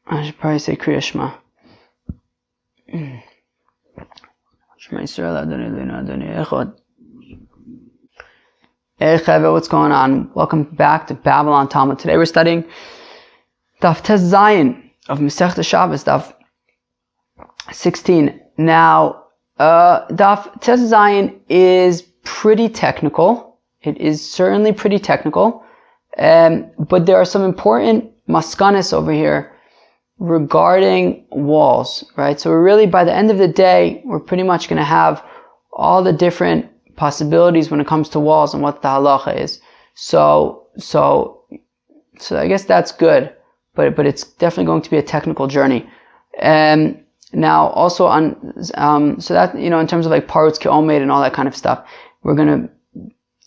I should probably say Kriya Shema. Shema Yisrael Adonai Eloheinu Adonai Echad. Hey Cheve, what's going on? Welcome back to Babylon Talmud. Today we're studying Daf Tes Zayin of Masechta Shabbos, Daf 16. Now, Daf Tes Zayin is pretty technical. It is certainly pretty technical. But there are some important maskanas over here regarding walls, right? So we're really, by the end of the day, we're pretty much going to have all the different possibilities when it comes to walls and what the halacha is. So I guess that's good, but it's definitely going to be a technical journey. Now also so that, in terms of like parutz ke'omed and all that kind of stuff, we're going to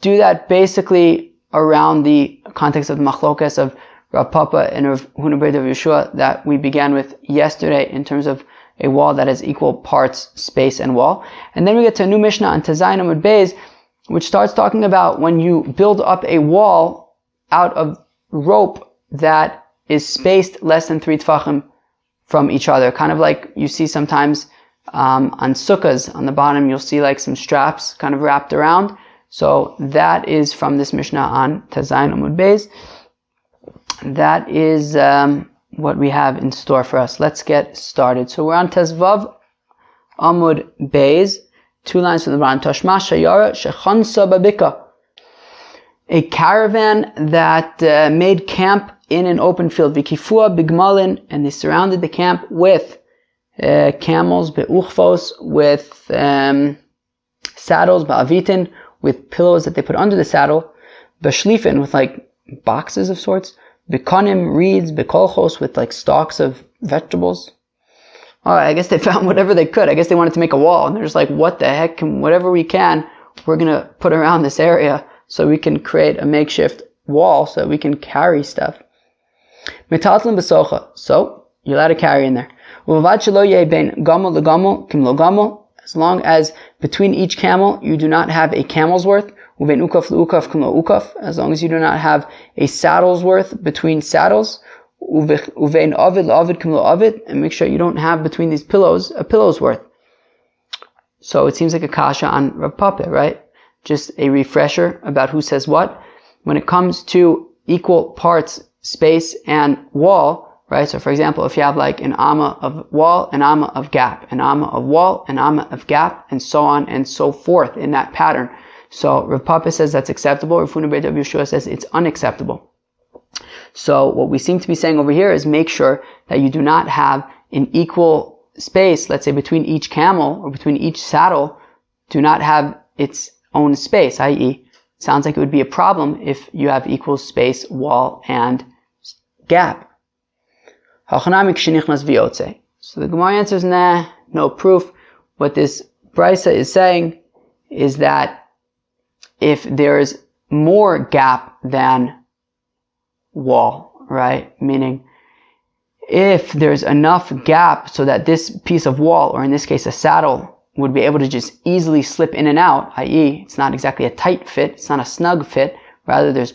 do that basically around the context of the machlokes of Rav Papa and Rav Huna Bar Yeshua that we began with yesterday in terms of a wall that has equal parts space and wall. And then we get to a new Mishnah on Tezayin Amud Beis, which starts talking about when you build up a wall out of rope that is spaced less than 3 tfachim from each other. Kind of like you see sometimes on sukkahs on the bottom, you'll see like some straps kind of wrapped around. So that is from this Mishnah on Tezayin Amud Beis. That is what we have in store for us. Let's get started. So we're on Tezvav Amud Beis, 2 lines from the bottom. Tashma Shayara Shechansa Babika. A caravan that made camp in an open field. Vikifua Bigmalin, and they surrounded the camp with camels, Beuchfos, with saddles, Ba'avitin, with pillows that they put under the saddle, Bashlifen, with like boxes of sorts, Bikonim, reeds, Bikolchos, with like stalks of vegetables. Alright, I guess they found whatever they could. I guess they wanted to make a wall, and they're just like, what the heck, whatever we can, we're gonna put around this area so we can create a makeshift wall so that we can carry stuff. Metatlan Besocha, so you're allowed to carry in there. As long as between each camel you do not have a camel's worth, as long as you do not have a saddle's worth between saddles, and make sure you don't have between these pillows a pillow's worth. So it seems like a kasha on Rav Papa, right? Just a refresher about who says what. When it comes to equal parts, space and wall, right? So for example, if you have like an amma of wall, an amma of gap, an amma of wall, an amma of gap, and so on and so forth in that pattern. So Rav Papa says that's acceptable. Rav Huna Bar Yeshua says it's unacceptable. So what we seem to be saying over here is make sure that you do not have an equal space, let's say between each camel or between each saddle, do not have its own space, i.e. it sounds like it would be a problem if you have equal space, wall, and gap. So the Gemara answers, nah, no proof. What this Brisa is saying is that if there's more gap than wall, right? Meaning, if there's enough gap so that this piece of wall, or in this case a saddle, would be able to just easily slip in and out, i.e. it's not exactly a tight fit, it's not a snug fit, rather there's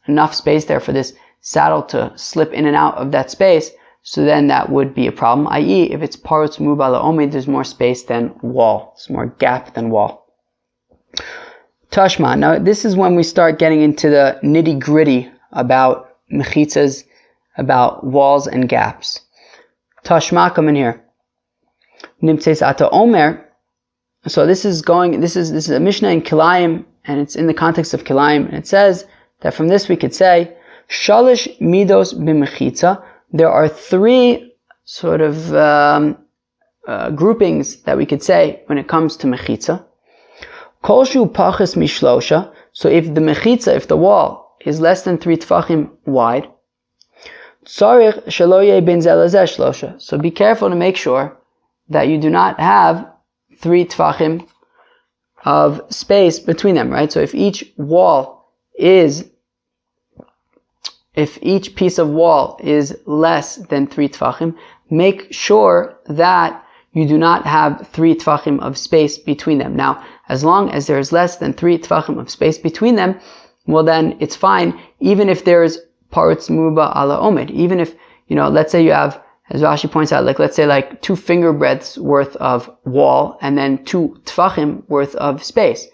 enough space there for this saddle to slip in and out of that space, so then that would be a problem, i.e. if it's parutz mubala omid, there's more space than wall, there's more gap than wall. Tashma. Now this is when we start getting into the nitty gritty about mechitzas, about walls and gaps. Tashma, come in here. Nimtzeis ata omer. So this is a Mishnah in Kilayim, and it's in the context of Kilayim, and it says that from this we could say, Shalish midos b'mechitza. There are 3 sort of groupings that we could say when it comes to mechitza. Kolshu pachas mishlosha. So if the mechitza, if the wall is less than 3 tfachim wide, tzarich shelo yeh ben zeh lezeh shlosha. So be careful to make sure that you do not have 3 tfachim of space between them, right? So if each piece of wall is less than 3 tfachim, make sure that you do not have 3 tfachim of space between them. Now, as long as there is less than 3 tfachim of space between them, well then it's fine, even if there is parutz muba ala omed. Even if, let's say you have as Rashi points out, like let's say like 2 finger breadths worth of wall and then 2 tfachim worth of space.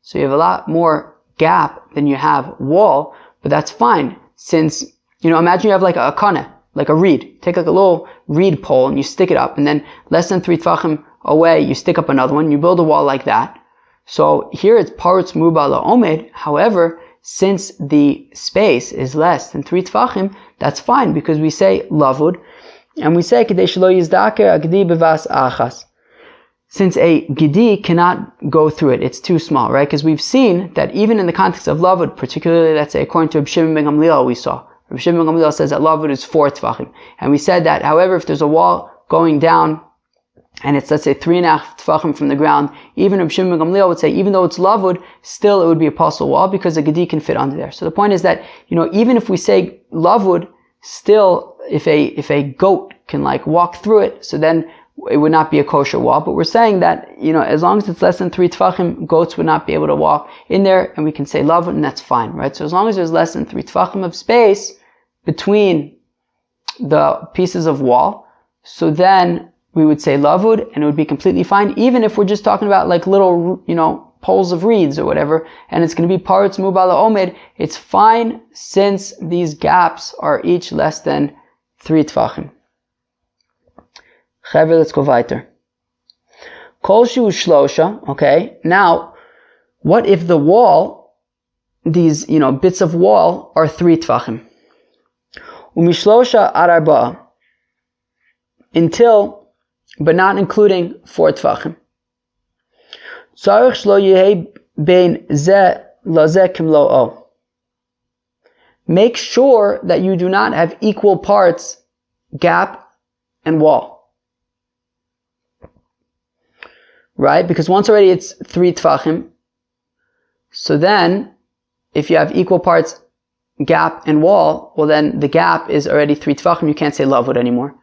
So you have a lot more gap than you have wall, but that's fine since, imagine you have like a kana, like a reed. Take like a little reed pole and you stick it up, and then less than 3 tfachim away you stick up another one, you build a wall like that. So here it's parutz muba la'omed. However, since the space is less than 3 tfachim, that's fine because we say lavud, and we say kedei shelo yizdaker agdi bevas achas. Since a gedi cannot go through it, it's too small, right? Because we've seen that even in the context of lavud, particularly let's say according to Reb Shimon ben Gamliel, we saw Reb Shimon ben Gamliel says that lavud is 4 tfachim, and we said that, however, if there's a wall going down and it's, let's say, 3.5 tfachim from the ground, even Reb Shimon ben Gamliel would say, even though it's lavud, still it would be a pasul wall because a gedi can fit under there. So the point is that, even if we say lavud, still, if a goat can like walk through it, so then it would not be a kosher wall. But we're saying that, as long as it's less than 3 tfachim, goats would not be able to walk in there, and we can say lavud, and that's fine, right? So as long as there's less than 3 tfachim of space between the pieces of wall, so then we would say lavud, and it would be completely fine, even if we're just talking about like little, poles of reeds or whatever, and it's going to be parutz muba la'omed, it's fine since these gaps are each less than 3 tfachim. Chaver, let's go weiter. Kol shu shlosha, okay, now, what if the wall, these, bits of wall are 3 tfachim? Umishlosha ad arba'a, until, but not including 4 tfachim. Tzarich shlo yehei bein zeh lazeh kimlo'o. Make sure that you do not have equal parts, gap and wall. Right? Because once already it's 3 tfachim. So then, if you have equal parts, gap and wall, well then the gap is already 3 tfachim, you can't say lavud anymore.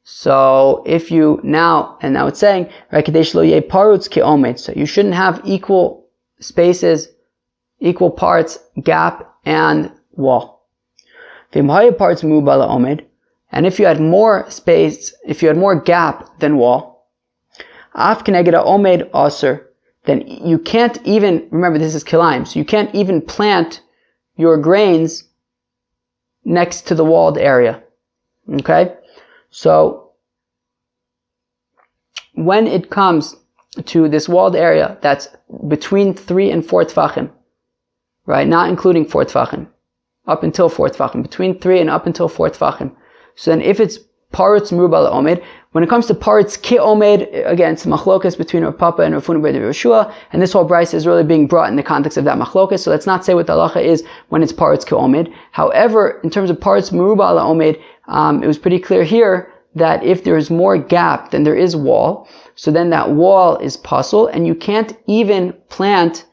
So if you now it's saying, right, kedei shelo yeh parutz ke'omed, so you shouldn't have equal spaces, equal parts, gap and wall. V'im haya parts muba la'omed, and if you had more space, if you had more gap than wall, af keneged ha'omed aser, then you can't even, remember this is kilayim, so you can't even plant your grains next to the walled area. Okay? So, when it comes to this walled area that's between 3 and 4 tfachim, right, not including 4 tfachim, up until 4 tfachim, between 3 and up until 4 tfachim, so then if it's parutz merubah la'omed, when it comes to parutz ke'omed, again, it's machlokas between Rav Papa and Rav Huna bar Yehoshua, and this whole brayso is really being brought in the context of that machlokas, so let's not say what the halacha is when it's parutz ke'omed. However, in terms of parutz merubah la'omed, it was pretty clear here that if there is more gap than there is wall, so then that wall is pasul, and you can't even plant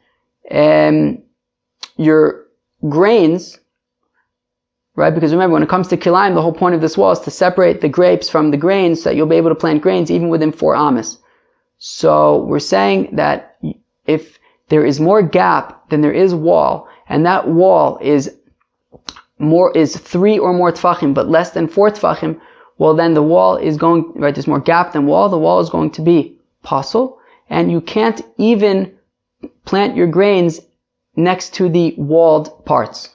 your grains, right? Because remember, when it comes to kilayim, the whole point of this wall is to separate the grapes from the grains so that you'll be able to plant grains even within 4 amas. So we're saying that if there is more gap than there is wall, and that wall is 3 or more tfachim, but less than 4 tfachim, well then the wall is going, right, there's more gap than wall, the wall is going to be pasul, and you can't even plant your grains next to the walled parts.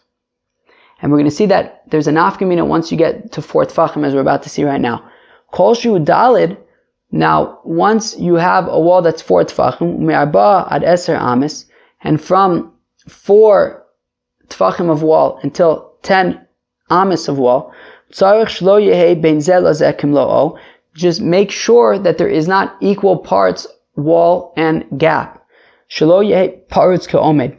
And we're going to see that there's a nafkamina once you get to 4 tfachim, as we're about to see right now. Kol shu dalid, now once you have a wall that's 4 tfachim, me'arba ad 10 amis, and from 4 tfachim of wall until 10 amis of wall, tzarich shlo yehei bein zeh lazeh kimlo'o, just make sure that there is not equal parts, wall and gap. Shlo yehei parutz ke'omed,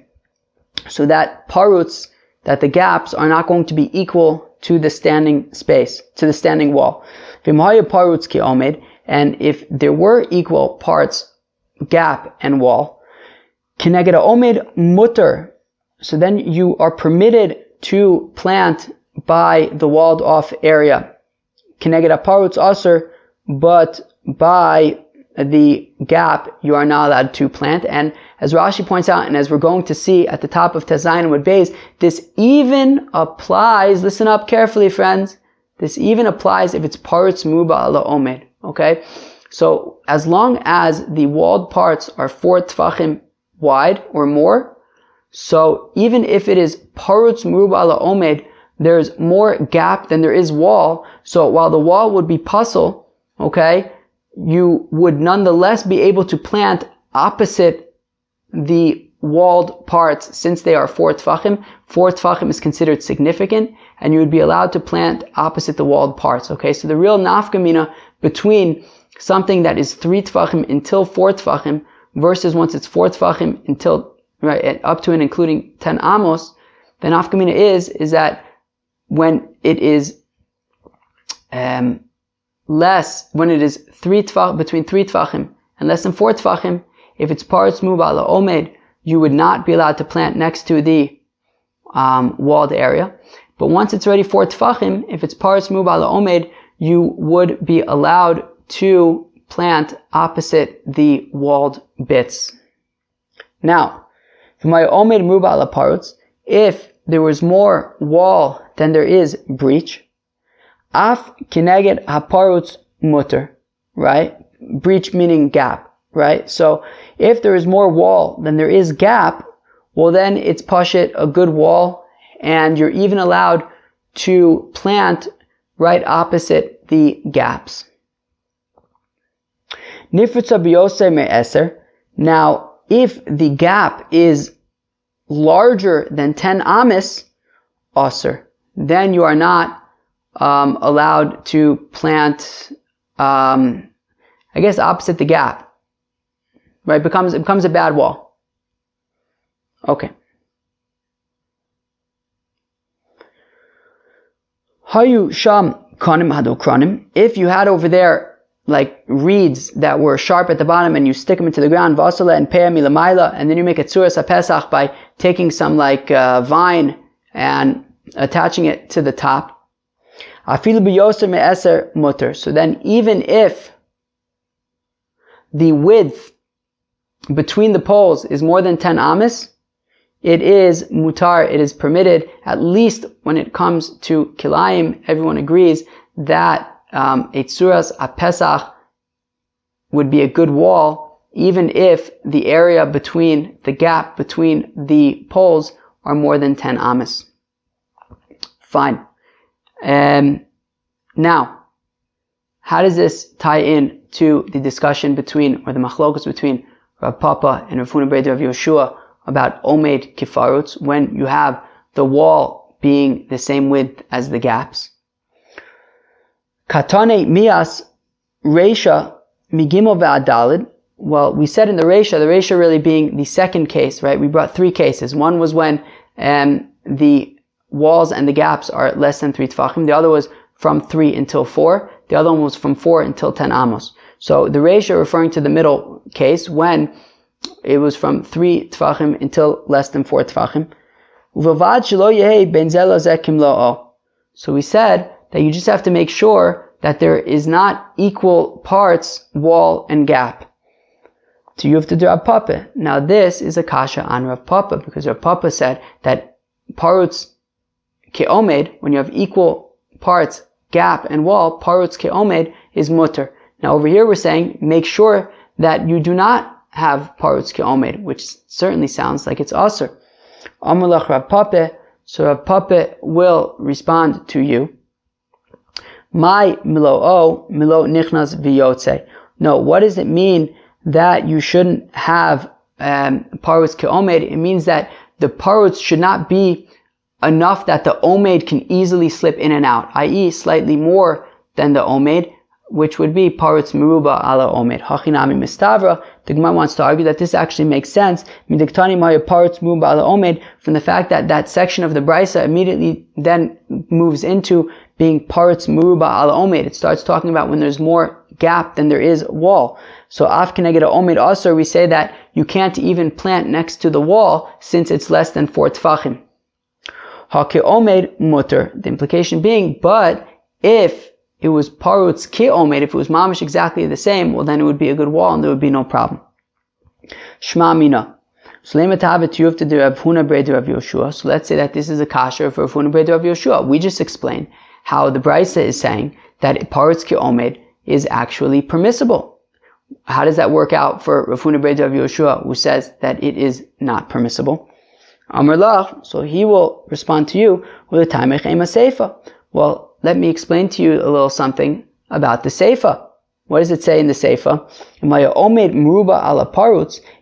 so that parutz, that the gaps are not going to be equal to the standing space, to the standing wall. V'imhaya parutz ke'omed, and if there were equal parts, gap and wall, keneged ha'omed mutter, so then you are permitted to plant by the walled off area. Keneged ha'parutz aser, but by the gap you are not allowed to plant. And as Rashi points out, and as we're going to see at the top of Tezayin and Beis, this even applies, listen up carefully friends, This even applies if it's parutz muba ala omed. Okay? So as long as the walled parts are 4 tfachim wide or more, so even if it is parutz muba ala omed, there's more gap than there is wall. So while the wall would be puzzle, okay, you would nonetheless be able to plant opposite the walled parts since they are 4 tfachim. 4 tfachim is considered significant, and you would be allowed to plant opposite the walled parts. Okay, so the real nafkamina between something that is 3 tfachim until 4 tfachim versus once it's 4 tfachim until, right, up to and including 10 amos, the nafkamina is that when it is less, when it is between 3 tfachim and less than 4 tfachim, if it's parutz muba ala omed, you would not be allowed to plant next to the walled area. But once it's already 4 tfachim, if it's parutz muba ala omed, you would be allowed to plant opposite the walled bits. Now, my omed muba ala parutz, if there was more wall than there is breach, af kineged haparutz mutter, right? Breach meaning gap, right? So if there is more wall than there is gap, well then it's pashit, a good wall, and you're even allowed to plant right opposite the gaps. Nifritza biyose me'eser. Now, if the gap is larger than 10 amis, aser, then you are not allowed to plant, I guess, opposite the gap. Right? It becomes a bad wall. Okay. Hayu sham kanim hadokranim. If you had over there like reeds that were sharp at the bottom and you stick them into the ground, vasala and peah milamaila, and then you make a tzuras haPesach by taking some like vine and attaching it to the top. Afilu biyoser me'eser mutter. So then even if the width between the poles is more than 10 amis, it is mutar, it is permitted, at least when it comes to kilayim. Everyone agrees that a tzuras haPesach would be a good wall, even if the area between the gap between the poles are more than 10 amis. Fine. Now, how does this tie in to the discussion between, or the machlokas between Rav Papa and Rav Huna Ber Rav Yoshua about omed kifarutz, when you have the wall being the same width as the gaps? Katane mias reisha migimo ve'adalid. Well, we said in the reisha really being the second case, right? We brought 3 cases. One was when the walls and the gaps are less than 3 tfachim. The other was from 3 until 4. The other one was from 4 until 10 amos. So the reisha referring to the middle case when it was from 3 tfachim until less than 4 tfachim. So we said that you just have to make sure that there is not equal parts, wall and gap. So you have to do Rav Papa. Now this is a kasha on Rav Papa, because Rav Papa said that parutz ke'omed, when you have equal parts, gap and wall, parutz ke'omed is mutter. Now over here we're saying make sure that you do not have parutz ke'omed, which certainly sounds like it's aser. Amalach Rav Papa, so Rav Papa will respond to you. My milo nichnas v'yotze. No, what does it mean that you shouldn't have parutz ke'omed? It means that the parutz should not be enough that the omed can easily slip in and out, i.e. slightly more than the omed, which would be parutz meruba ala omed. Hachinami mistavra. The Gemara wants to argue that this actually makes sense. Midiktani maya parutz meruba ala omed, from the fact that that section of the brisa immediately then moves into being parutz meruba ala omed. It starts talking about when there's more gap than there is wall. So af keneged omed also, we say that you can't even plant next to the wall since it's less than 4 tfachim. Hake omed mutter. The implication being, but if it was parutz ke'omed, if it was mamish exactly the same, well then it would be a good wall and there would be no problem. Shma mina. So let's say that this is a kasha for Rav Huna Ber Rav Yoshua. We just explained how the Brisa is saying that Paretz Ke'omed is actually permissible. How does that work out for Rav Huna bar Rav Yehoshua, who says that it is not permissible? Amar Lach, so he will respond to you with a Taimech Ema Seifa. Well, let me explain to you a little something about the Seifa. What does it say in the Seifa?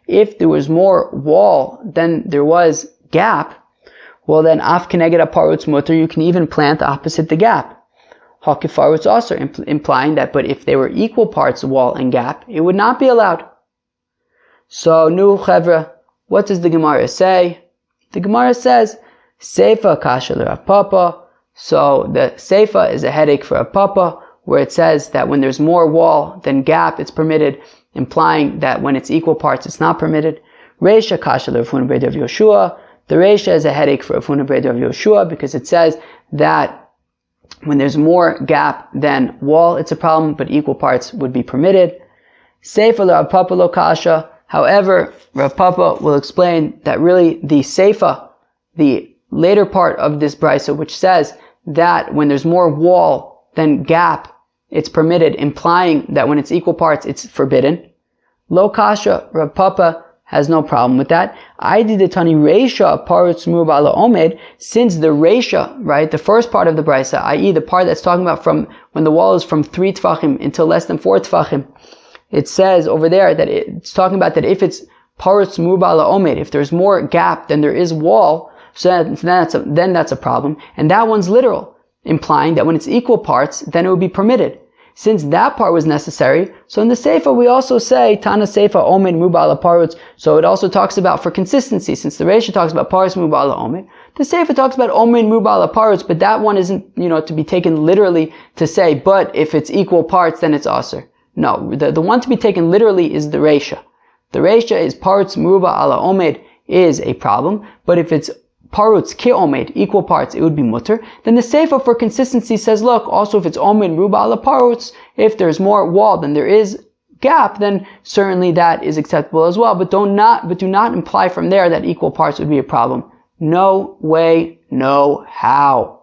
If there was more wall than there was gap, well then af keneged aparutz mutter, you can even plant opposite the gap. Hakifarutz also, implying that, but if they were equal parts wall and gap, it would not be allowed. So, nu chevra, what does the Gemara say? The Gemara says, Seifa kasha l'Rav Papa. So the Seifa is a headache for Rav Papa, where it says that when there's more wall than gap, it's permitted, implying that when it's equal parts, it's not permitted. Reisha kasha l'Rav Huna bar Rav Yehoshua. The Reisha is a headache for Rav Huna bar Rav Yehoshua because it says that when there's more gap than wall, it's a problem, but equal parts would be permitted. Seifa l'Rav Papa lo kasha. However, Rav Papa will explain that really the Seifa, the later part of this brisa, which says that when there's more wall than gap, it's permitted, implying that when it's equal parts, it's forbidden. Lo kasha, Rav Papa has no problem with that. I did the tani reisha parutz murba ala omed, since the reisha, right, the first part of the brisa, i.e. the part that's talking about from when the wall is from 3 tfachim until less than 4 tfachim, it says over there that it's talking about that if it's parutz murba ala omed, if there's more gap than there is wall, so then that's a problem. And that one's literal, implying that when it's equal parts, then it would be permitted. Since that part was necessary, so in the Seifa we also say, Tana Seifa Omed Muba ala Parutz, so it also talks about for consistency, since the Reisha talks about Parutz Muba ala Omed, the Seifa talks about Omed Muba ala Parutz, but that one isn't, to be taken literally to say, but if it's equal parts, then it's Aser. No, the one to be taken literally is the Reisha. The Reisha is Parutz Muba ala Omed is a problem, but if it's Parutz Ke'omed, equal parts, it would be mutter. Then the Seifa for consistency says, look, also if it's Omed Ruba ala Parutz, if there's more wall than there is gap, then certainly that is acceptable as well. But do not imply from there that equal parts would be a problem. No way, no how.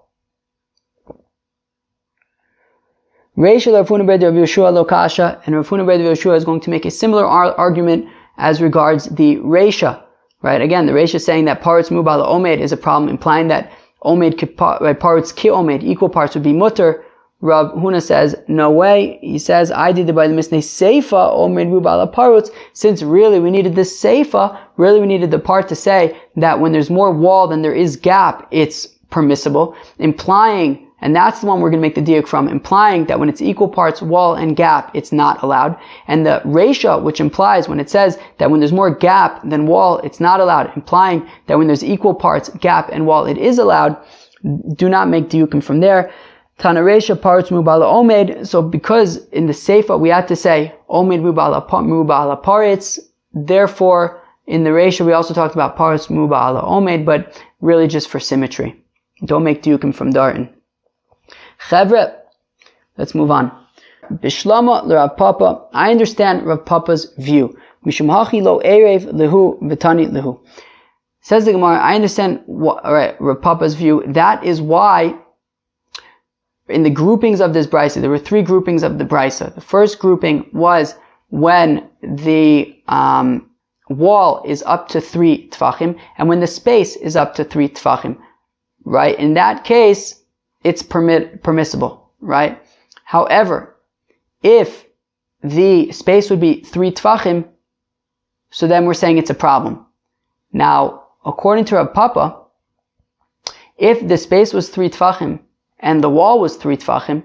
Reisha Rav Huna bar Rav Yehoshua lo kasha, and Rav Huna bar Rav Yehoshua is going to make a similar argument as regards the Reisha. Right, again, the Reisha is saying that Parutz Muba ala Omed is a problem, implying that Parutz Ki Omed, equal parts would be mutter. Rav Huna says, no way. He says, I did it by the Mishneh Seifa Omed Muba ala Parutz, since really we needed this Seifa, really we needed the part to say that when there's more wall than there is gap, it's permissible, implying, and that's the one we're going to make the diuk from, implying that when it's equal parts wall and gap, it's not allowed. And the Reisha, which implies when it says that when there's more gap than wall, it's not allowed, implying that when there's equal parts gap and wall, it is allowed. Do not make diukim from there. Tana Reisha parutz mubala omed. So because in the Seifa we had to say omed mubala paritz, therefore in the Reisha we also talked about parutz mubala omed, but really just for symmetry. Don't make diukim from Darton. Chevre, let's move on. Bishlama l'Rav Papa. I understand Rav Papa's view. Mishum hachi lo erev lehu v'tani lehu. Says the Gemara, I understand Rav Papa's view. That is why in the groupings of this brisa, there were 3 groupings of the brisa. The first grouping was when the wall is up to 3 tfachim, and when the space is up to 3 tfachim. Right? In that case, it's permissible, right? However, if the space would be 3 tfachim, so then we're saying it's a problem. Now, according to Rav Papa, if the space was 3 tfachim and the wall was 3 tfachim,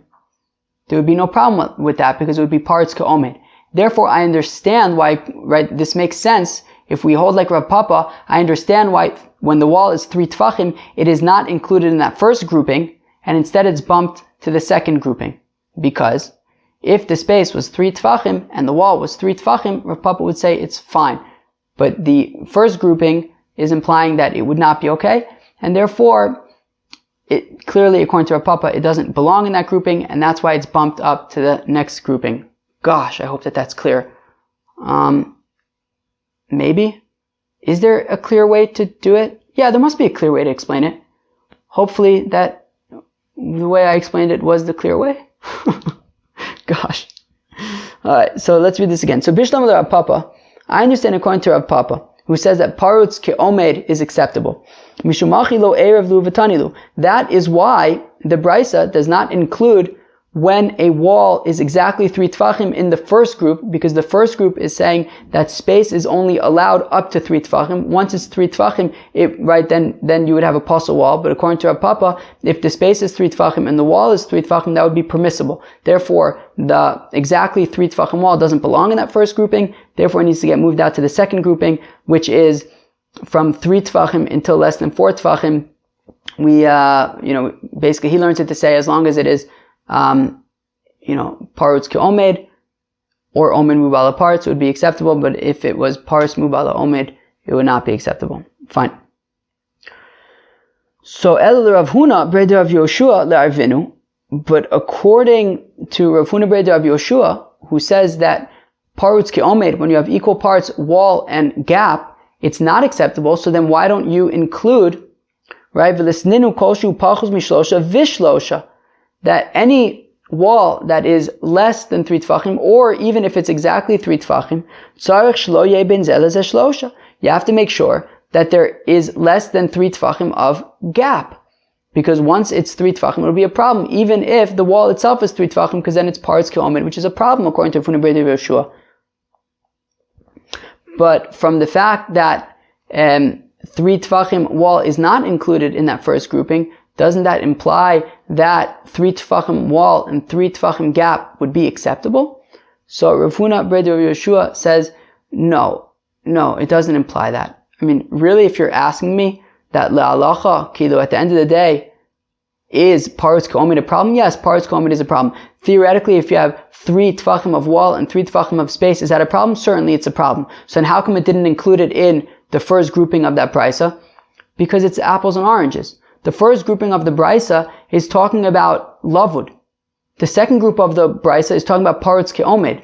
there would be no problem with that because it would be parutz ke'omed. Therefore, I understand why, right, this makes sense. If we hold like Rav Papa, I understand why when the wall is 3 tfachim, it is not included in that first grouping, and instead it's bumped to the second grouping. Because if the space was 3 tfachim and the wall was 3 tfachim, Rav Papa would say it's fine. But the first grouping is implying that it would not be okay, and therefore, it clearly, according to Rav Papa, it doesn't belong in that grouping, and that's why it's bumped up to the next grouping. Gosh, I hope that that's clear. Maybe? Is there a clear way to do it? Yeah, there must be a clear way to explain it. Hopefully that the way I explained it was the clear way? Gosh. Alright, so let's read this again. So Bishlam Rav Papa, I understand according to Rav Papa, who says that parutz ke'omed is acceptable. Mishumachi lo erev lu v'tanilu. That is why the brisa does not include when a wall is exactly 3 tfachim in the first group, because the first group is saying that space is only allowed up to 3 tfachim. Once it's 3 tfachim, then you would have a puzzle wall. But according to Rav Papa, if the space is 3 tfachim and the wall is 3 tfachim, that would be permissible. Therefore, the exactly 3 tfachim wall doesn't belong in that first grouping. Therefore, it needs to get moved out to the second grouping, which is from 3 tfachim until less than 4 tfachim. Basically he learns it to say as long as it is parutz ke'omed or omed mubala parts would be acceptable, but if it was parutz mubala omed, it would not be acceptable. Fine. So el Rav Huna breder Rav Yoshua le'arvinu, but according to Rav Huna breder Rav Yoshua, who says that parutz ke'omed, when you have equal parts wall and gap, it's not acceptable. So then why don't you include, right, v'lisninu kolshu pachus mishlosha vishlosha, that any wall that is less than 3 tfachim, or even if it's exactly 3 tfachim, tzarich shlo yeh ben zeh lezeh shlosha. You have to make sure that there is less than 3 tfachim of gap. Because once it's 3 tfachim, it'll be a problem, even if the wall itself is 3 tfachim, because then it's parutz ke'omed, which is a problem according to Rav Huna breder Rav Yoshua. But from the fact that 3 tfachim wall is not included in that first grouping, doesn't that imply that 3 tfachim wall and 3 tfachim gap would be acceptable? So Rav Huna breder Rav Yoshua says, no, it doesn't imply that. I mean, really, if you're asking me that le'alacha, kilo, at the end of the day, is parutz ke'omed a problem? Yes, parutz ke'omed is a problem. Theoretically, if you have 3 tfachim of wall and 3 tfachim of space, is that a problem? Certainly it's a problem. So then how come it didn't include it in the first grouping of that brisa? Because it's apples and oranges. The first grouping of the brisa is talking about lavud. The second group of the brisa is talking about parutz ke'omed.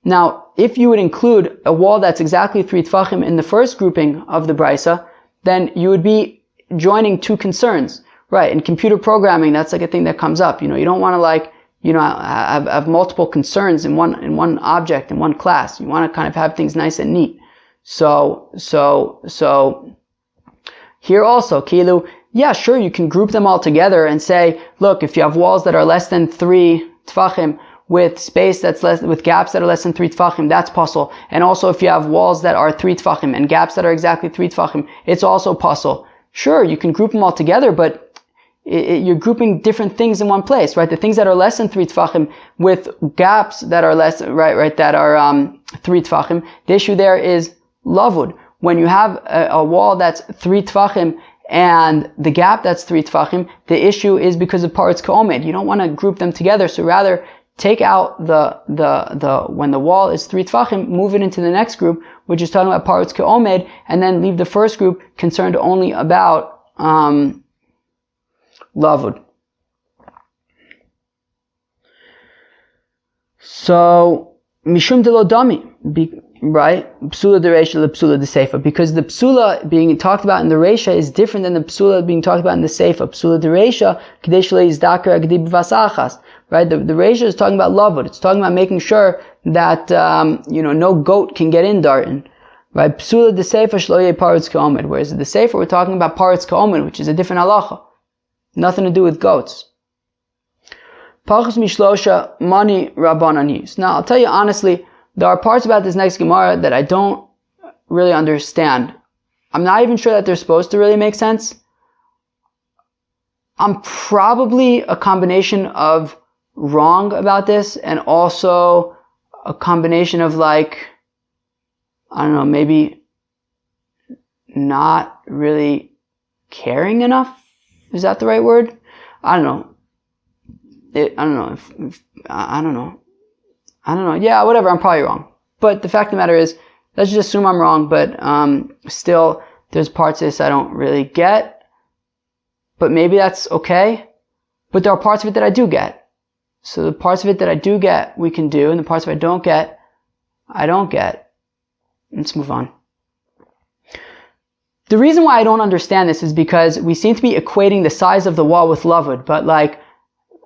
Now, if you would include a wall that's exactly 3 tfachim in the first grouping of the brisa, then you would be joining 2 concerns. Right, in computer programming, that's like a thing that comes up. You don't want to have multiple concerns in one object, in one class. You want to kind of have things nice and neat. So here also, kilu, yeah, sure, you can group them all together and say, look, if you have walls that are less than 3 tfachim with space that's with gaps that are less than 3 tfachim, that's puzzle. And also if you have walls that are 3 tfachim and gaps that are exactly 3 tfachim, it's also puzzle. Sure, you can group them all together, but you're grouping different things in one place, right? The things that are less than 3 tfachim with gaps that are less, right, that are 3 tfachim. The issue there is lavud. When you have a wall that's 3 tfachim and the gap that's 3 tfachim, the issue is because of parutz ke'omed. You don't want to group them together, so rather take out the when the wall is 3 tfachim, move it into the next group, which is talking about parutz ke'omed, and then leave the first group concerned only about lavud. So mishum de lo dami, right? Psula de reisha le psula de seifa, because the psula being talked about in the reisha is different than the psula being talked about in the seifa. Psula de reisha k'dei shelo yizdakar agdi b'vasachas, right? The reisha is talking about lavud. It's talking about making sure that no goat can get in dartin. Right? Psula de seifa shelo yeh parutz ke'omed. Whereas in the seifa we're talking about parutz ke'omed, which is a different halacha. Nothing to do with goats. Pachus mishlosha mani rabbanan. Now, I'll tell you honestly, there are parts about this next Gemara that I don't really understand. I'm not even sure that they're supposed to really make sense. I'm probably a combination of wrong about this and also a combination of maybe not really caring enough. Is that the right word? I don't know. I don't know. Yeah, whatever. I'm probably wrong. But the fact of the matter is, let's just assume I'm wrong. But still, there's parts of this I don't really get. But maybe that's okay. But there are parts of it that I do get. So the parts of it that I do get, we can do. And the parts of it I don't get. Let's move on. The reason why I don't understand this is because we seem to be equating the size of the wall with lavud, but like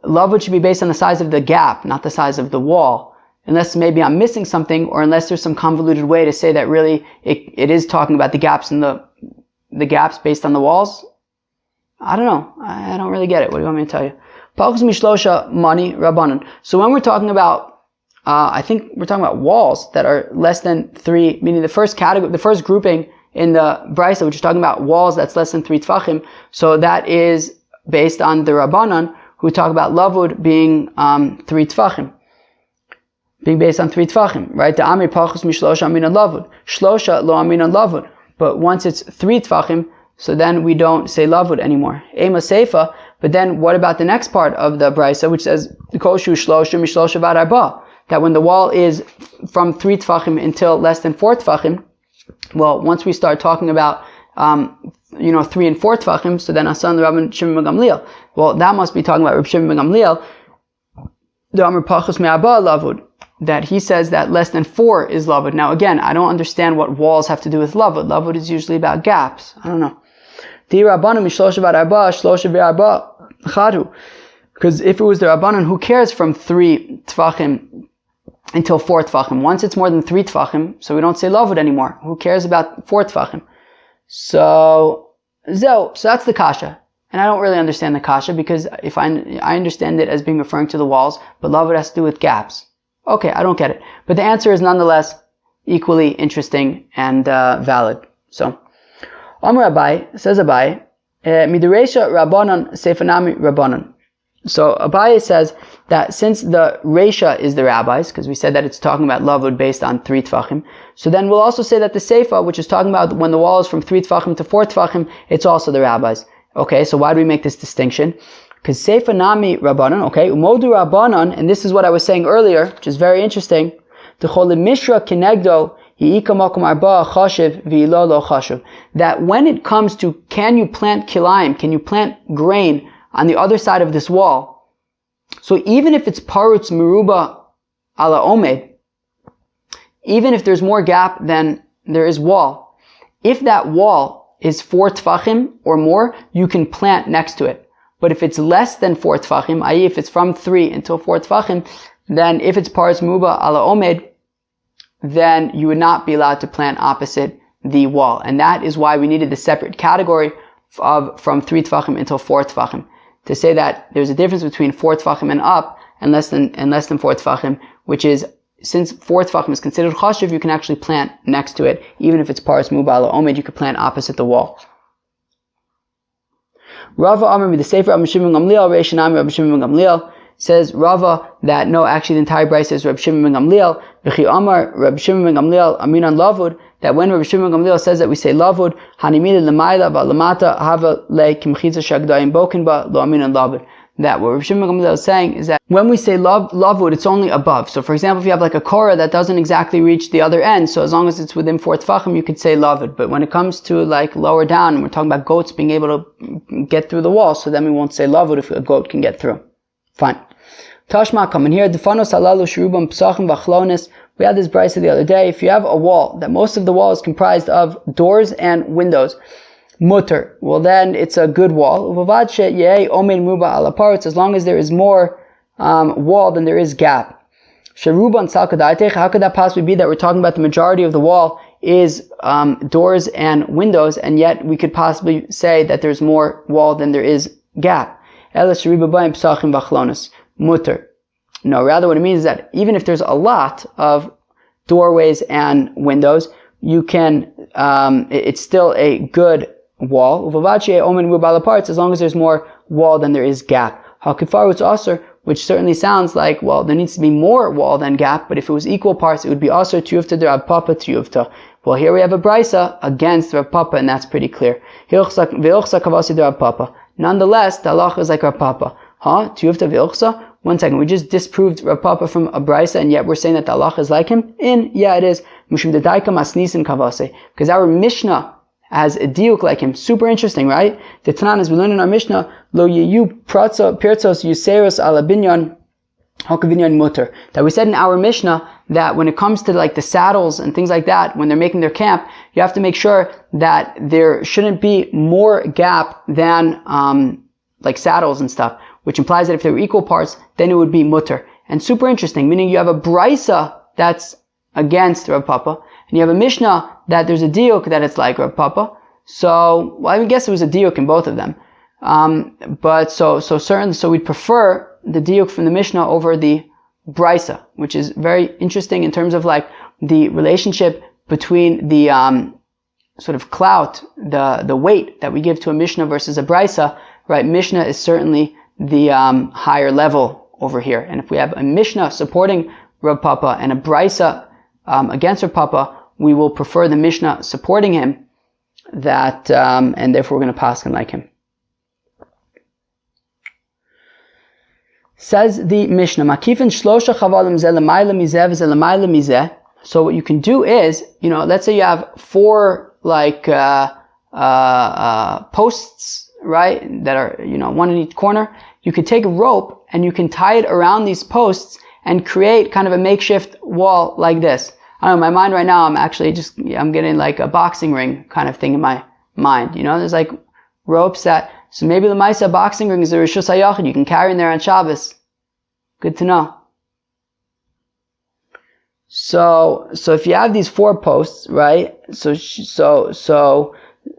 lavud should be based on the size of the gap, not the size of the wall. Unless maybe I'm missing something, or unless there's some convoluted way to say that really it is talking about the gaps in the gaps based on the walls. I don't know. I don't really get it. What do you want me to tell you? Palchus mishlosha mani rabbanan. So when we're talking about, I think we're talking about walls that are less than 3, meaning the first category, the first grouping in the Brisa, which is talking about walls that's less than 3 tfachim. So that is based on the Rabbanan, who talk about lavud being 3 tfachim. Being based on 3 tfachim, right? The Amri Palchus mishlosha amina lavud. Shlosha lo amina lavud. But once it's 3 tfachim, so then we don't say lavud anymore. Ema seifa. But then what about the next part of the Brisa, which says koshu shlosha mishlosha vad arba? That when the wall is from 3 tfachim until less than 4 tfachim, well, once we start talking about 3 and 4 tfachim, so then Asan Rabban Shimon ben Gamliel. Well, that must be talking about Rabbi Shimon ben Gamliel. The Amr Pachus me'aba lavud, that he says that less than 4 is lavud. Now again, I don't understand what walls have to do with lavud. Lavud is usually about gaps. I don't know. Di Rabbanu mishlosha vad arba shlosha v'arba chadu. Because if it was the Rabbanan, who cares from 3 tfachim until 4 tfachim? Once it's more than 3 tfachim, so we don't say lavud anymore. Who cares about 4 tfachim? So that's the kasha. And I don't really understand the kasha, because if I understand it as being referring to the walls, but lavud has to do with gaps. Okay, I don't get it. But the answer is nonetheless equally interesting and valid. So, Amr Abai, says Abai, Miduresha Rabbanan Sefanami Rabbanan. So Abai says that since the Resha is the rabbis, because we said that it's talking about lavud based on 3 tfachim, so then we'll also say that the Seifa, which is talking about when the wall is from 3 tfachim to 4 tfachim, it's also the rabbis. Okay, so why do we make this distinction? Because Seifa Nami Rabbanan, okay, Umodu Rabbanan, and this is what I was saying earlier, which is very interesting, that when it comes to can you plant kilayim, can you plant grain on the other side of this wall, so even if it's parutz meruba ala omed, even if there's more gap than there is wall, if that wall is 4 tfachim or more, you can plant next to it. But if it's less than 4 tfachim, i.e. if it's from 3 until 4 tfachim, then if it's parutz meruba ala omed, then you would not be allowed to plant opposite the wall. And that is why we needed the separate category of from 3 tfachim until 4 tfachim. To say that there's a difference between 4 tfachim and up and less than 4 tfachim, which is, since 4 tfachim is considered chashiv, you can actually plant next to it. Even if it's paras mubal or omed, you could plant opposite the wall. Rava Amar with the Sefer Rabbi Shimon ben Gamliel, Reishanami Rabbi Shimon ben Gamliel, says Rava that no, actually the entire Brisa is Rabbi Shimon ben Gamliel. V'chi Amar Rabbi Shimon ben Gamliel Aminan Lavud, that when Rabbi Shimon ben Gamliel says that we say Lavud, Hanimida Lemaila Ba'lamata Hava Le Kimchiza Shagdayim Bokinba Lo Aminan Lavud. That what Rabbi Shimon ben Gamliel is saying is that when we say Lavud, it's only above. So for example, if you have like a korah that doesn't exactly reach the other end, so as long as it's within 4 tfachim, you could say Lavud. But when it comes to like lower down, and we're talking about goats being able to get through the wall, so then we won't say Lavud if a goat can get through. Fine. Tashma, come in here. Defanos halalu shrubam psachim v'chlonis. We had this brisa the other day. If you have a wall, that most of the wall is comprised of doors and windows, mutter, well then it's a good wall. As long as there is more wall than there is gap. How could that possibly be that we're talking about the majority of the wall is doors and windows, and yet we could possibly say that there's more wall than there is gap? Mutter. No, rather what it means is that even if there's a lot of doorways and windows, you can, it's still a good wall. As long as there's more wall than there is gap. Which certainly sounds like, well, there needs to be more wall than gap, but if it was equal parts, it would be also tiyuvta de Rav Papa tiyuvta. Well, here we have a brisa against Rav Papa, and that's pretty clear. Nonetheless, the halacha is like Rav Papa. Tiyuvta ve'uchsa? One second, we just disproved Rav Papa from a brisa, and yet we're saying that the halacha is like him? Yeah, it is. Because our Mishnah has a diuk like him. Super interesting, right? The Tanan, as we learn in our Mishnah, lo yeyu pirzos yuseros ala binyan Hokavinyan mutter. That we said in our Mishnah that when it comes to like the saddles and things like that, when they're making their camp, you have to make sure that there shouldn't be more gap than like saddles and stuff, which implies that if they were equal parts, then it would be mutter. And super interesting, meaning you have a brisa that's against Rav Papa, and you have a Mishnah that there's a diuk that it's like Rav Papa. So, well, I would guess it was a diuk in both of them. But so we'd prefer the diuk from the Mishnah over the brisa, which is very interesting in terms of like the relationship between the sort of clout, the weight that we give to a Mishnah versus a brisa. Right, Mishnah is certainly the higher level over here, and if we have a Mishnah supporting Rav Papa and a brisa against Rav Papa, we will prefer the Mishnah supporting him. That and therefore we're going to paskin like him. Says the Mishnah, Makifin shlosha chavalim zeh l'mayla mizeh v'zeh l'mayla mizeh. So what you can do is, let's say you have 4 like posts, right, that are one in each corner. You could take a rope and you can tie it around these posts and create kind of a makeshift wall like this. I don't know, in my mind right now, I'm getting like a boxing ring kind of thing in my mind. There's like ropes so maybe the Maisa boxing ring is a Rishus HaYachid. You can carry in there on Shabbos. Good to know. So if you have these 4 posts, right?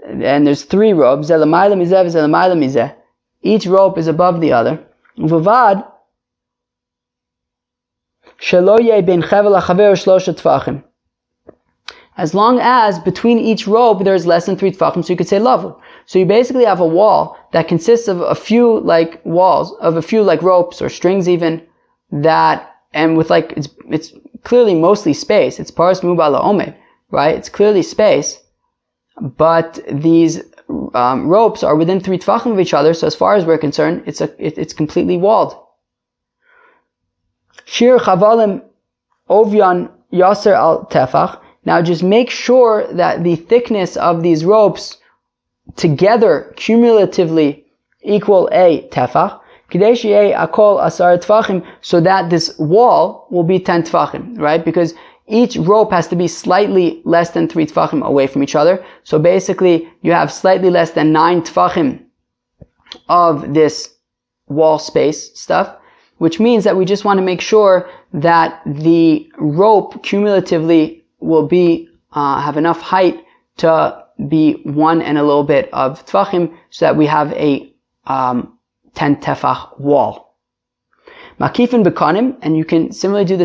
And there's 3 ropes. Each rope is above the other. As long as between each rope there's less than 3 tfachim, so you could say lavud. So you basically have a wall that consists of a few like walls, of a few like ropes or strings even, and with like, it's clearly mostly space. It's paras mubala omed, right? It's clearly space, but these ropes are within 3 tfachim of each other, so as far as we're concerned, it's completely walled. Shir chavalim ovyan yaser al tefach. Now just make sure that the thickness of these ropes together cumulatively equal a tefach, akol asar tefachim, so that this wall will be 10 tefachim, right? Because each rope has to be slightly less than 3 tefachim away from each other. So basically, you have slightly less than 9 tefachim of this wall space stuff, which means that we just want to make sure that the rope cumulatively will be have enough height to be 1 and a little bit of tefachim, so that we have a 10 tefach wall. Makifin bekanim, and you can similarly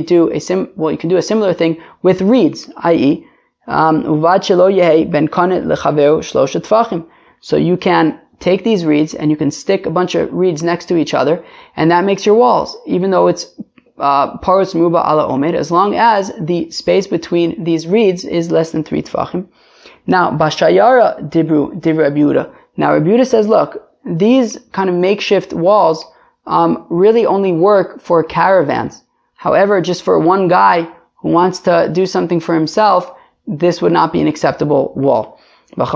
do a similar thing with reeds, i.e., uvad shelo yehi ben kanet lechaveru shlosha tefachim. So you can take these reeds and you can stick a bunch of reeds next to each other, and that makes your walls, even though it's parutz muba ala omed, as long as the space between these reeds is less than 3 tefachim. Now, bashayara dibru Rabbi Yehuda. Now, Rabbi Yehuda says, look, these kind of makeshift walls really only work for caravans. However, just for one guy who wants to do something for himself, this would not be an acceptable wall. Whereas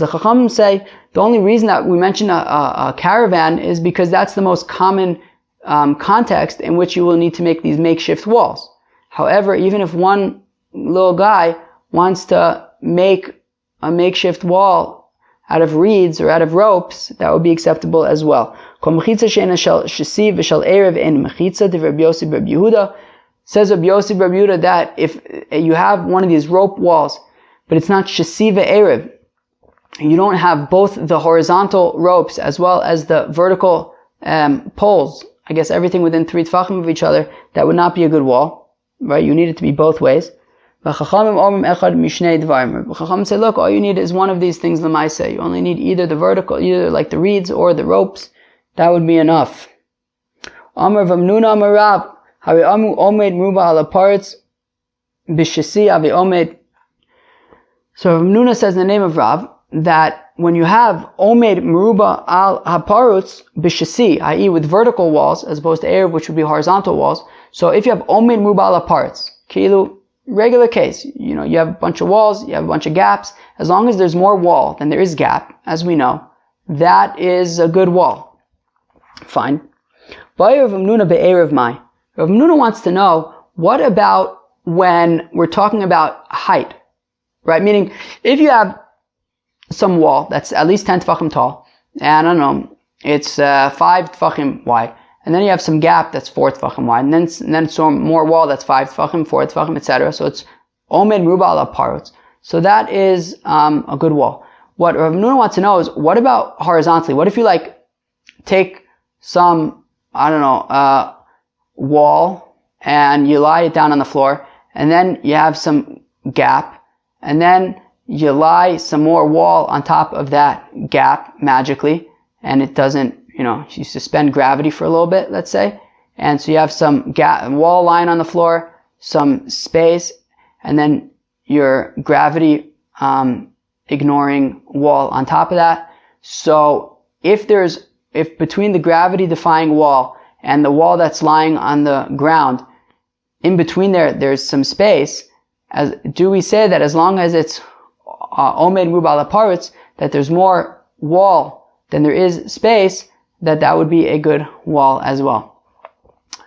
the Chachamim say the only reason that we mention a caravan is because that's the most common context in which you will need to make these makeshift walls. However, even if one little guy wants to make a makeshift wall out of reeds or out of ropes, that would be acceptable as well. Says Rabbi Yossi Rabbi Yehuda that if you have one of these rope walls, but it's not shesiva erev, you don't have both the horizontal ropes as well as the vertical poles, I guess everything within 3 tefachim of each other, that would not be a good wall, right? You need it to be both ways. Chacham say, look, all you need is one of these things, l'maaseh. You only need either the vertical, either like the reeds or the ropes. That would be enough. Amar v'amnuna amar Rav, hari amu omed meruba ala paretz b'shesi avi omed. So Vamnuna says in the name of Rav that when you have omed meruba al haparutz b'shesi, i.e. with vertical walls as opposed to erev, which would be horizontal walls. So if you have omed meruba al haparutz, kilu, regular case, you have a bunch of walls, you have a bunch of gaps. As long as there's more wall than there is gap, as we know, that is a good wall. Fine. Rav Nuna wants to know, what about when we're talking about height, right? Meaning, if you have some wall that's at least 10 tefachim tall, and I don't know, it's 5 tefachim wide, and then you have some gap that's 4 tefachim wide, and then some more wall that's 5 tefachim, 4 tefachim, etc. So it's omed meruba ala parutz. So that is a good wall. What Rav Nuna wants to know is, what about horizontally? What if you take some, I don't know, wall, and you lie it down on the floor, and then you have some gap, and then you lie some more wall on top of that gap magically, and it doesn't, you suspend gravity for a little bit, let's say, and so you have some wall lying on the floor, some space, and then your gravity ignoring wall on top of that. So if between the gravity defying wall and the wall that's lying on the ground, in between there's some space, do we say that as long as it's omed meruba ala parutz, that there's more wall than there is space, that would be a good wall as well?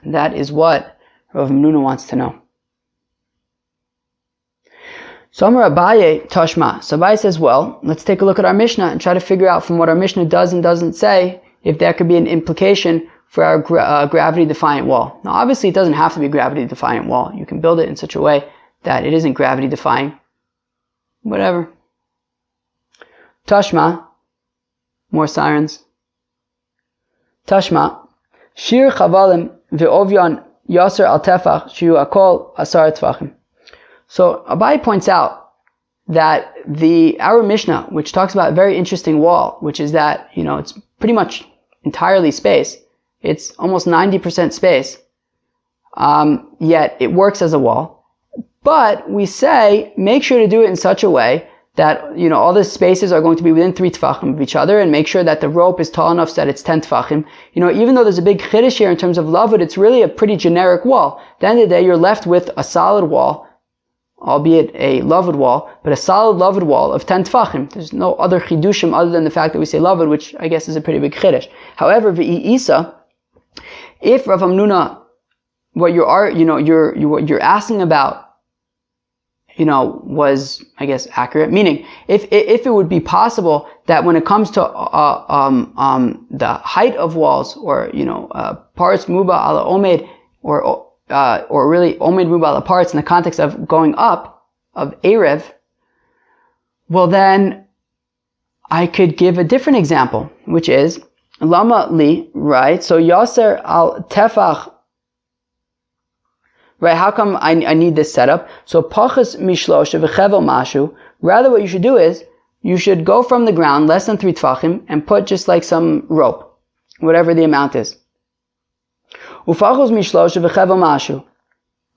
That is what Rav Nuna wants to know. So Amar Abaye Tashma. So Abaye says, well, let's take a look at our Mishnah and try to figure out from what our Mishnah does and doesn't say if there could be an implication for our gravity-defiant wall. Now, obviously, it doesn't have to be a gravity-defiant wall. You can build it in such a way that it isn't gravity-defying. Whatever. Tashma. More sirens. Tashma. Shir chavalim ve'ovyan yaser al tefach shiu akol asar tefachim. So Abaye points out that our Mishnah, which talks about a very interesting wall, which is that, it's pretty much entirely space. It's almost 90% space. Yet it works as a wall. But we say, make sure to do it in such a way that, all the spaces are going to be within 3 tefachim of each other, and make sure that the rope is tall enough so that it's 10 tefachim. Even though there's a big chiddush here in terms of lavud, it's really a pretty generic wall. At the end of the day, you're left with a solid wall, albeit a lavud wall, but a solid lavud wall of 10 tefachim. There's no other chidushim other than the fact that we say lavud, which I guess is a pretty big chiddush. However, v'i isa, if Rav Hamnuna, what you're asking about, was, I guess, accurate. Meaning, if it would be possible that when it comes to the height of walls, or parts muba ala omed, or really omed muba ala parts in the context of going up of Erev, well then I could give a different example, which is lama li, right? So yaser al tefach. Right, how come I need this setup? So, pachas mishlosh v'chevel mashu. Rather, what you should do is, you should go from the ground less than 3 tefachim and put just some rope, whatever the amount is. Ufachos mishlosh v'chevel mashu.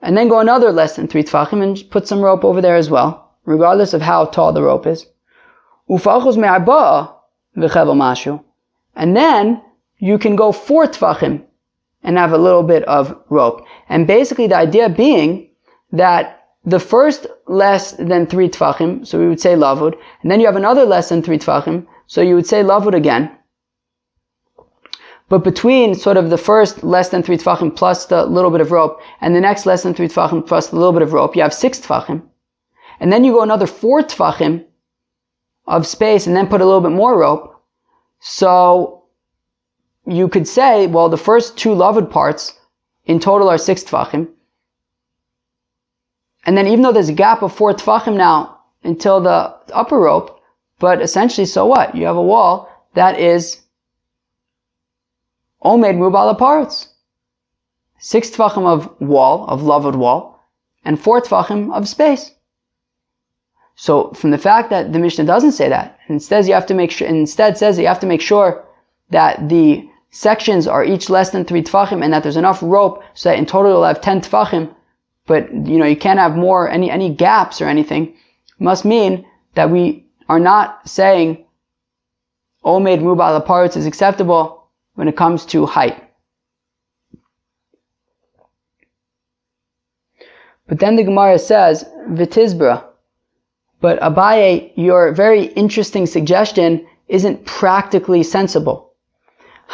And then go another less than 3 tefachim and put some rope over there as well, regardless of how tall the rope is. Ufachos me'arba'a v'chevel mashu. And then, you can go 4 tefachim and have a little bit of rope. And basically the idea being that the first less than 3 tefachim, so we would say lavud, and then you have another less than 3 tefachim, so you would say lavud again. But between sort of the first less than 3 tefachim plus the little bit of rope, and the next less than 3 tefachim plus the little bit of rope, you have 6 tefachim. And then you go another 4 tefachim of space, and then put a little bit more rope. So you could say, well, the first 2 lavud parts in total are 6 tefachim. And then even though there's a gap of 4 tefachim now until the upper rope, but essentially, so what? You have a wall that is omed meruba ala parutz. 6 tefachim of wall, of lavud wall, and 4 tefachim of space. So from the fact that the Mishnah doesn't say that, instead says you have to make sure that the sections are each less than 3 tefachim and that there's enough rope so that in total you'll have 10 tefachim, but you can't have more, any gaps or anything, must mean that we are not saying omed meruba ala parutz is acceptable when it comes to height. But then the Gemara says, v'tizbra. But Abaye, your very interesting suggestion isn't practically sensible.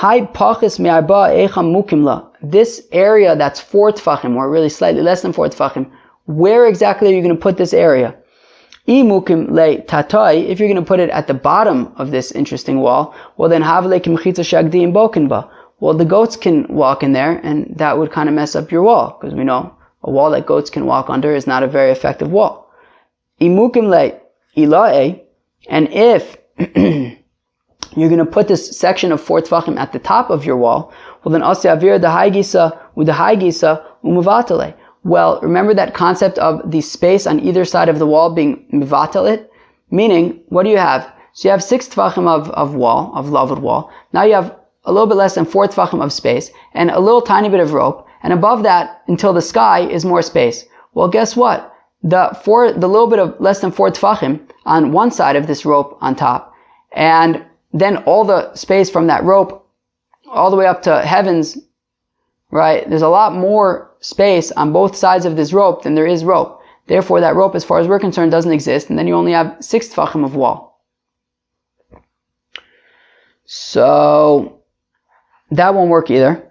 This area that's 4 tfachim, or really slightly less than 4 tfachim, where exactly are you going to put this area? If you're going to put it at the bottom of this interesting wall, well then well, the goats can walk in there, and that would kind of mess up your wall, because we know a wall that goats can walk under is not a very effective wall. And if you're going to put this section of 4 tfachim at the top of your wall, well then well, remember that concept of the space on either side of the wall being mivatalit? Meaning, what do you have? So you have 6 tfachim of wall, of lavud wall. Now you have a little bit less than 4 tfachim of space, and a little tiny bit of rope, and above that, until the sky, is more space. Well, guess what? The little bit of less than 4 tfachim on one side of this rope on top, and then all the space from that rope all the way up to heavens, right? There's a lot more space on both sides of this rope than there is rope. Therefore, that rope, as far as we're concerned, doesn't exist, and then you only have 6 tfachim of wall. So that won't work either.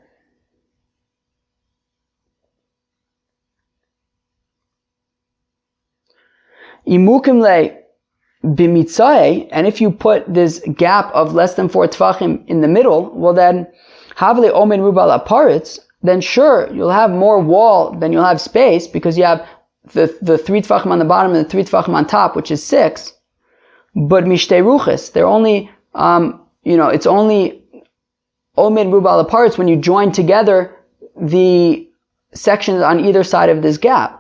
Imukim le b'mitzae, and if you put this gap of less than 4 tfachim in the middle, well then, havle omen rubal aparitz, then sure, you'll have more wall than you'll have space, because you have the 3 tfachim on the bottom and the 3 tfachim on top, which is 6. But mishtei ruches, they're only, it's only omen rubal aparitz when you join together the sections on either side of this gap.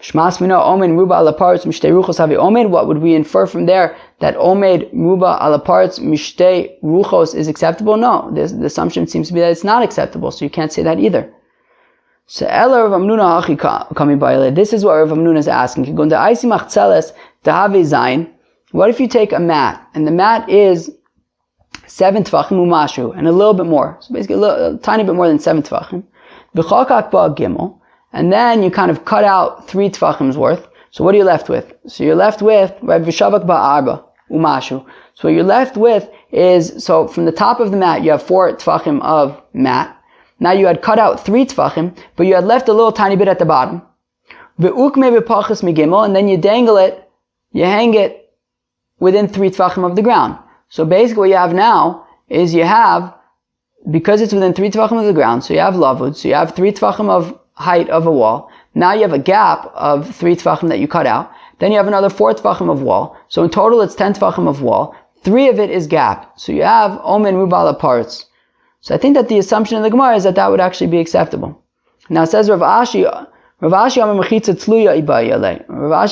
Shmas mino omen ruba ala parts mishtei ruchos havi omen. What would we infer from there? That omen ruba ala parts mishtei ruchos is acceptable? No, the assumption seems to be that it's not acceptable, so you can't say that either. So Ela Rav Hamnuna hachi kami ba'ile. This is what Rav Hamnuna is asking. What if you take a mat, and the mat is 7 tfachim umashu, and a little bit more, so basically a tiny bit more than 7 tfachim. V'chakak ba gimel. And then you kind of cut out 3 tfachim's worth. So what are you left with? So you're left with, right, v'shavak ba'arba, umashu. So what you're left with is, so from the top of the mat, you have 4 tfachim of mat. Now you had cut out 3 tfachim, but you had left a little tiny bit at the bottom. V'ukme b'pachas migimel, and then you dangle it, you hang it within 3 tfachim of the ground. So basically what you have now is you have, because it's within 3 tfachim of the ground, so you have lavud, so you have 3 tfachim of height of a wall. Now you have a gap of 3 tfachim that you cut out. Then you have another 4 tfachim of wall. So in total it's 10 tfachim of wall. 3 of it is gap. So you have omen rubala parts. So I think that the assumption of the Gemara is that that would actually be acceptable. Now it says Rav Ashi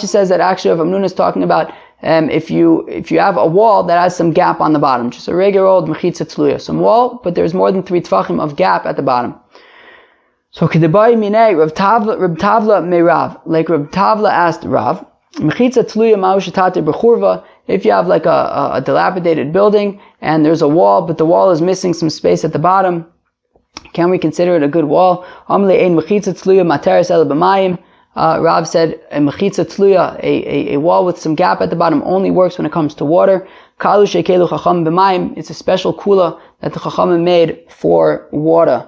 says that actually Rav Hamnuna is talking about if you have a wall that has some gap on the bottom, just a regular old mechitza tluya, some wall, but there's more than 3 tfachim of gap at the bottom. So Kedebai Minei, Rav Tavla Meirav, like Rav Tavla asked Rav, Mechitza Tluya Ma'ushatate Bechurva, if you have like a dilapidated building and there's a wall, but the wall is missing some space at the bottom, can we consider it a good wall? Amle ein Mechitza Tluya Materes El B'mayim. Rav said a Mechitza Tluya, a wall with some gap at the bottom, only works when it comes to water. Kalu Shekelu Chacham B'mayim, it's a special kula that the Chacham made for water.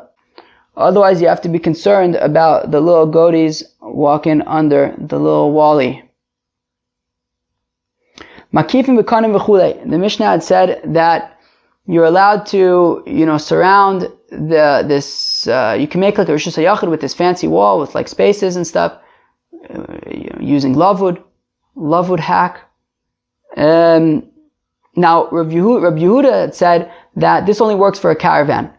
Otherwise, you have to be concerned about the little goaties walking under the little wally. Makifim b'kanim v'chulei. The Mishnah had said that you're allowed to, surround this. You can make like a Rosh Hashanah with this fancy wall with like spaces and stuff, using lavud hack. Now, Rav Yehuda had said that this only works for a caravan.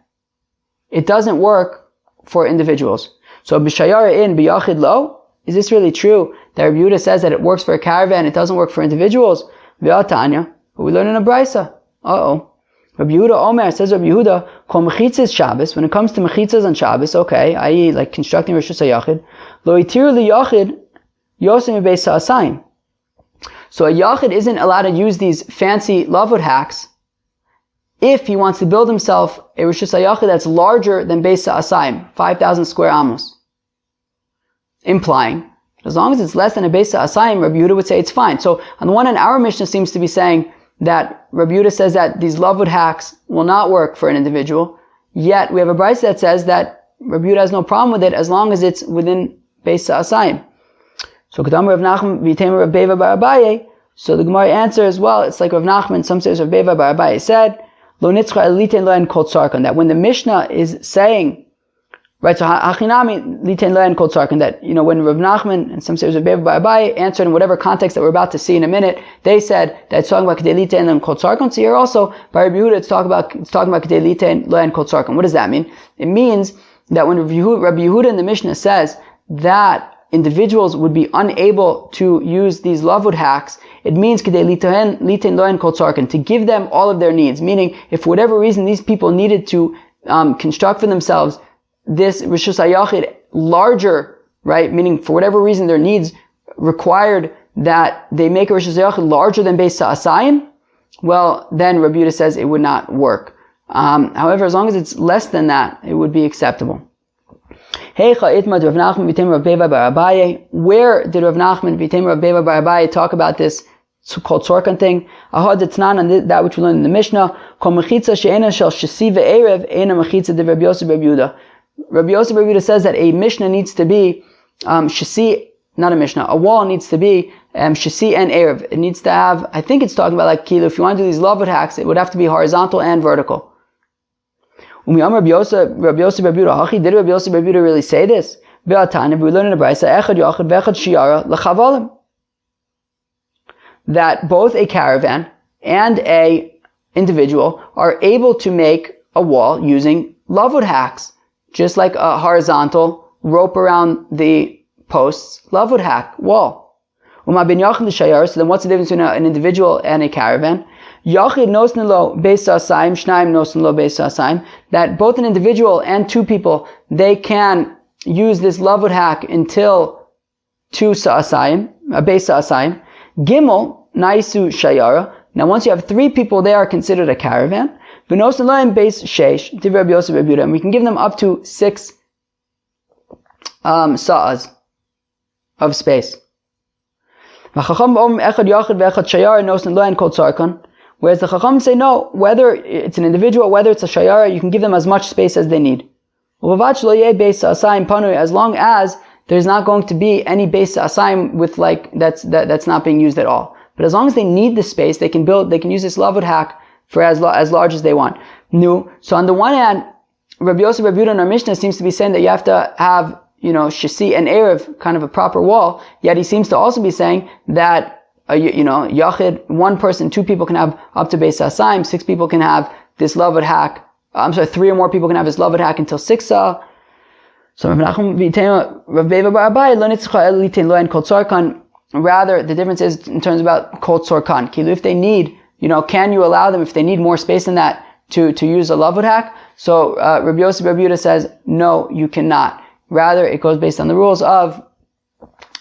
It doesn't work for individuals. So b'shayara in b'yachid lo, is this really true that Rabbi Yehuda says that it works for a caravan, it doesn't work for individuals? V'atanya, but we learn in a brisa. Rabbi Yehuda Omer, says Rabbi Yehuda, kol mechitzas Shabbos, when it comes to mechitzas on Shabbos, okay, i.e. like constructing Rosh Hashanah, lo itiru li yachid yosem beis ha'asayim. So a yachid isn't allowed to use these fancy lavud hacks if he wants to build himself a Rosh Hashanah that's larger than Beis Ha'asayim, 5,000 square amos. Implying, as long as it's less than a Beis Ha'asayim, Rabbi Yehuda would say it's fine. So, on the one hand, our Mishnah seems to be saying that Rabbi Yehuda says that these lavud hacks will not work for an individual. Yet we have a brayso that says that Rabbi Yehuda has no problem with it as long as it's within Beis Asayim. So Kedam Rav Nachman v'Teimer Rav Beva bar Abaye. So the Gemara answers, well, it's like Rav Nachman. Some say Rav Beva bar Abaye said, Lo nitzcha eliten loen kol tzarkan. That when the Mishnah is saying, right, so hachinami liten loen kol tzarkan. That when Rav Nachman and some say Rav Beva bar Abaye answered in whatever context that we're about to see in a minute, they said that it's talking about kedei liten loen kol tzarkan. So here also by Rabbi Yehuda it's talking about kedei liten loen kol tzarkan. What does that mean? It means that when Rabbi Yehuda in the Mishnah says that individuals would be unable to use these lavud hacks, it means to give them all of their needs. Meaning, if for whatever reason these people needed to construct for themselves this Rishus HaYachid larger, right? Meaning, for whatever reason their needs required that they make a Rishus HaYachid larger than Beis Asayim, well, then Rabbi Yehuda says it would not work. However, as long as it's less than that, it would be acceptable. Where did Rav Nachman v'Teimer Rav Beva bar Abaye talk about this so-called tzorkan thing? Ahad etnan, on that which we learned in the Mishnah. Kol mechitza she'ena shel shasi ve'erev ena mechitza de Rabbi Yosef bar Yehuda. Rabbi Yosef bar Yehuda says that a Mishnah needs to be shasi, not a Mishnah. A wall needs to be shasi and erev. It needs to have. I think it's talking about like kilo. If you want to do these lavud hacks, it would have to be horizontal and vertical. Did Rabbi Yosef bar Yehuda really say this? We learn in the brayso that both a caravan and a individual are able to make a wall using lavud hacks, just like a horizontal rope around the posts, lavud hack wall. So then what's the difference between an individual and a caravan? Yachid nosn lo beis asayim, shnaim nosn lo beis asayim. That both an individual and two people, they can use this lavud hack until two sa'asayim, a beis asayim. Gimel naisu shayara. Now once you have three people, they are considered a caravan. V'nosn loim beis sheish. Divrei Rabbi Yosef bar Yehuda, and we can give them up to 6 sa'as of space. Whereas the Chacham say no, whether it's an individual, whether it's a shayara, you can give them as much space as they need. As long as there's not going to be any Beis Asayim with that's not being used at all. But as long as they need the space, they can use this lavud hack for as large as they want. So on the one hand, Rabbi Yosef bar Yehuda in our Mishnah seems to be saying that you have to have, shasi and erev, kind of a proper wall. Yet he seems to also be saying that Yachid, one person, 2 people can have up to Beis Asayim, 6 people can have this lavud hack. 3 or more people can have this lavud hack until 6 sa. So Rav Nachman v'Teimer Rav Beva bar Abaye lo nitzcha el liten loen kol tzorkan. Rather, the difference is in terms about kol tzorkan. If they need, can you allow them if they need more space than that to use a lavud hack? So Rabbi Yosef bar Yehuda says no, you cannot. Rather, it goes based on the rules of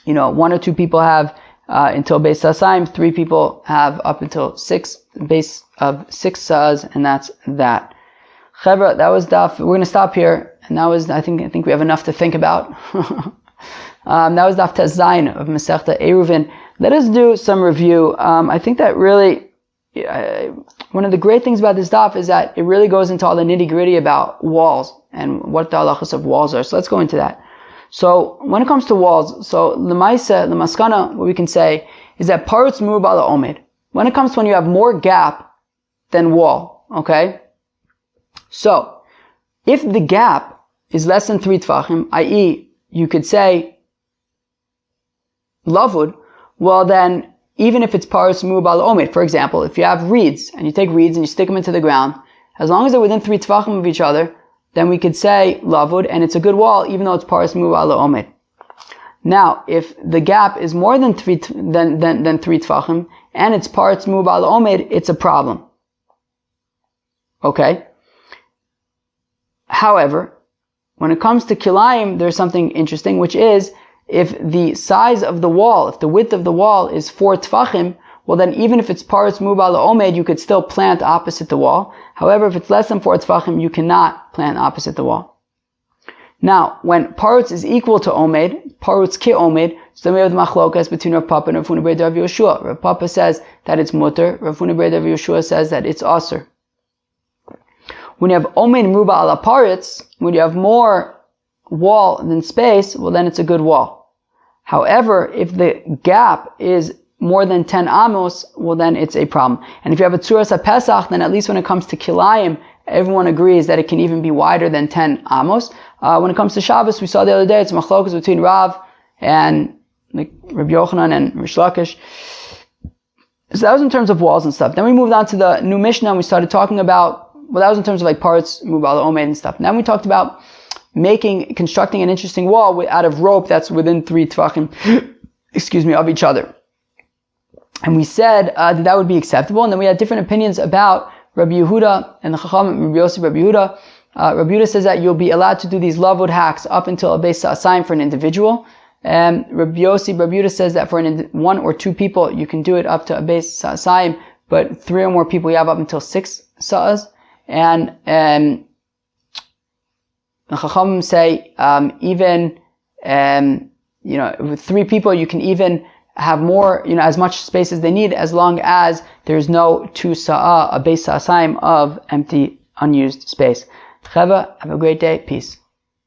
1 or 2 people have until Beis Asayim, 3 people have up until 6 base of 6 sas, and that's that. Chevra, that was daf. We're going to stop here, and that was I think we have enough to think about. That was daf Tes Zayin of Masechta Ayruvin. Let us do some review. I think that really one of the great things about this daf is that it really goes into all the nitty gritty about walls and what the halachas of walls are. So let's go into that. So when it comes to walls, so the maskana, what we can say is that parutz murubal omed. When it comes to when you have more gap than wall, okay? So if the gap is less than 3 tfachim, i.e., you could say lavud, well then even if it's parutz murubal omed, for example, if you have reeds and you take reeds and you stick them into the ground, as long as they're within 3 tfachim of each other, then we could say lavud, and it's a good wall, even though it's paras murubal omed. Now, if the gap is more than 3 tfachim, and it's paras murubal omed, it's a problem. Okay? However, when it comes to kilayim, there's something interesting, which is, if the size of the wall, if the width of the wall is 4 tfachim, well then even if it's paras murubal omed, you could still plant opposite the wall. However, if it's less than 4 tfachim, you cannot plant opposite the wall. Now, when parutz is equal to omed, parutz ki omed, So then we have the machlokas between Rav Papa and Rav Huna ber Rav Yehoshua. Rav Papa says that it's mutter. Rav Huna ber Rav Yehoshua says that it's aser. When you have omein meruba ala paritz, when you have more wall than space, well then it's a good wall. However, if the gap is more than 10 amos, well then it's a problem. And if you have a tzuras ha-pesach, then at least when it comes to kilayim, everyone agrees that it can even be wider than 10 amos. When it comes to Shabbos, we saw the other day, it's machlokas between Rav and Rabbi Yochanan and Rish Lakish. So that was in terms of walls and stuff. Then we moved on to the new Mishnah and we started talking about, well, that was in terms of like parts, mubal omed and stuff. Now we talked about constructing an interesting wall out of rope that's within 3 tvachim, of each other. And we said that would be acceptable. And then we had different opinions about Rabbi Yehuda and the Chacham, Rabbi Yossi, Rabbi Yehuda. Rabbi Yehuda says that you'll be allowed to do these lavud hacks up until a beis sa'asayim for an individual. Rabbi Yossi, Rabbi Yehuda says that for 1 or 2 people, you can do it up to a beis sa'asayim, but 3 or more people, you have up until 6 sa'as. And the Chacham say even with 3 people, you can even have more, as much space as they need, as long as there's no 2 sa'ah, a beis sa'asayim of empty, unused space. Cheva, have a great day. Peace.